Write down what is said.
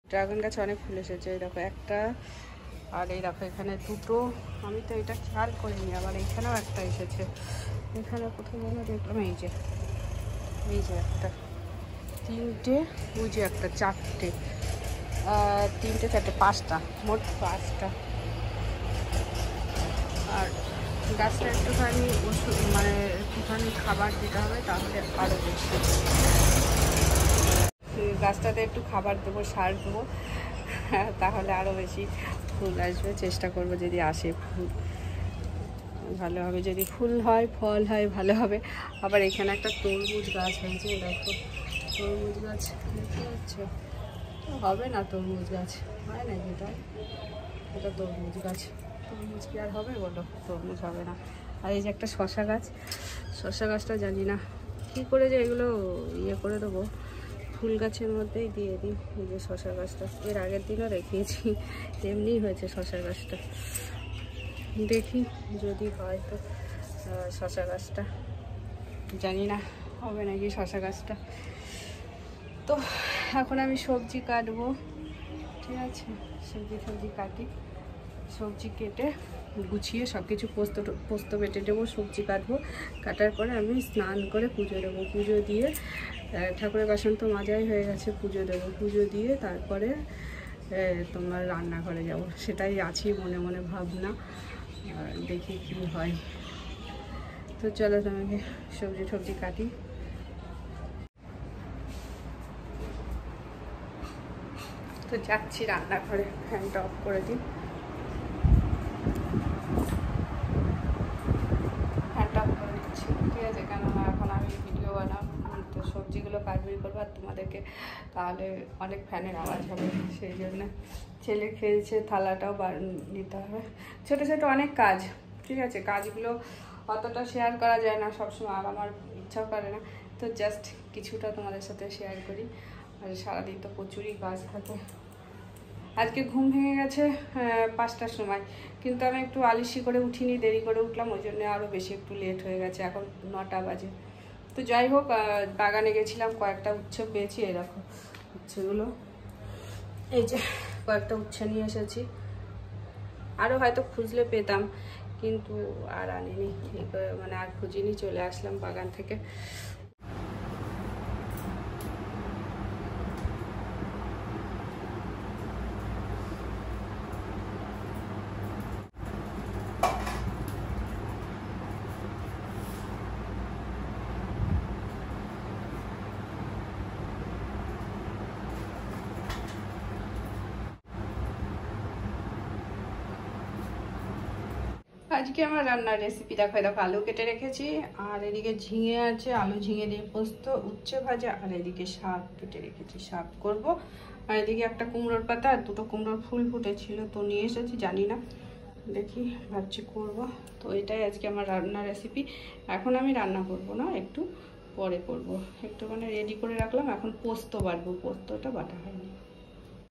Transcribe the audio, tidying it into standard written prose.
Dragon গাছে অনেক ফুল এসেছে, এই দেখো একটা, আর এই দেখো এখানে দুটো। আমি তো এটা খেয়াল করিনি, আবার এখানেও একটা এসেছে। এখানে কোথাও যেন দেখলাম, এই যে একটা, তিনটে, ওই যে একটা, চারটে, তিনটে চারটে পাঁচটা, মোট পাঁচটা। আর গাছটা একটুখানি ওষুধ মানে একটুখানি খাবার দিতে হবে, তাহলে আরও বেশি। গাছটাতে একটু খাবার দেবো, সার দেবো, তাহলে আরও বেশি ফুল আসবে। চেষ্টা করব যদি আসে ফুল ভালো হবে, যদি ফুল হয় ফল হয় ভালো হবে। আবার এখানে একটা তরমুজ গাছ হয়েছে, দেখো তরমুজ গাছ দেখতে পাচ্ছে, হবে না তরমুজ গাছ, হয় না এটা তরমুজ গাছ। তরমুজ কি আর হবে বলো? তরমুজ হবে না। আর এই যে একটা শশা গাছ, শশা গাছটা জানি না কী করে যে এগুলো ইয়ে করে দেবো, ফুল গাছের মধ্যেই দিয়ে দিই। এই যে শশা গাছটা এর আগের দিনও দেখিয়েছি, এমনিই হয়েছে শশা গাছটা। দেখি যদি হয় তো শশা গাছটা, জানি না হবে নাকি শশা গাছটা। তো এখন আমি সবজি কাটবো, ঠিক আছে? সবজি কাটি, সবজি কেটে গুছিয়ে সব কিছু পোস্ত বেটে দেবো, সবজি কাটবো, কাটার পরে আমি স্নান করে পুজো দেবো। পুজো দিয়ে ঠাকুরের বাসন তো মাজাই হয়ে গেছে, পুজো দেবো, পুজো দিয়ে তারপরে তোমার রান্নাঘরে যাব। সেটাই আছি মনে মনে ভাবনা, দেখি কি হয়। তো চলো তোমাকে সবজি কাটি। তো যাচ্ছি রান্নাঘরে, ফ্যানটা অফ করে দিই, ফ্যানটা অফ করে দিচ্ছি, ঠিক আছে? কেননা এখন আমি ভিডিও বানাবো, তো সবজিগুলো কাটবি করবো আর তোমাদেরকে, তাহলে অনেক ফ্যানের আওয়াজ হবে। সেই জন্য ছেলে খেলছে, থালাটাও নিতে হবে, ছোটো ছোটো অনেক কাজ, ঠিক আছে? কাজগুলো অতটা শেয়ার করা যায় না সবসময়, আর আমার ইচ্ছাও করে না, তো জাস্ট কিছুটা তোমাদের সাথে শেয়ার করি। আর সারাদিন তো প্রচুরই কাজ থাকে। আজকে ঘুম ভেঙে গেছে 5টার সময়, কিন্তু আমি একটু আলিশি করে উঠিনি, দেরি করে উঠলাম, ওই জন্য আরও বেশি একটু লেট হয়ে গেছে, এখন 9টা বাজে। তো যাই হোক, বাগানে গেছিলাম, কয়েকটা উচ্ছে পেয়েছি, এরকম উচ্ছেগুলো, এই যে কয়েকটা উচ্ছে নিয়ে এসেছি, আরও হয়তো খুঁজলে পেতাম, কিন্তু আর আনিনি, মানে আর খুঁজিনি, চলে আসলাম বাগান থেকে। আজকে আমার রান্নার রেসিপি দেখো, আলু কেটে রেখেছি, আর এদিকে ঝিঙে আছে, আলু ঝিঙে দিয়ে পোস্ত, উচ্ছে ভাজা, আর এদিকে শাক কেটে রেখেছি, শাক করব। আর এদিকে একটা কুমড়োর পাতা আর দুটো কুমড়োর ফুল ফুটেছিল, তো নিয়ে এসেছি, জানি না, দেখি ভাবছি করব। তো এটাই আজকে আমার রান্নার রেসিপি। এখন আমি রান্না করব না, একটু পরে করব, একটু মানে রেডি করে রাখলাম, এখন পোস্ত বাটবো, পোস্তটা বাটা হয়নি।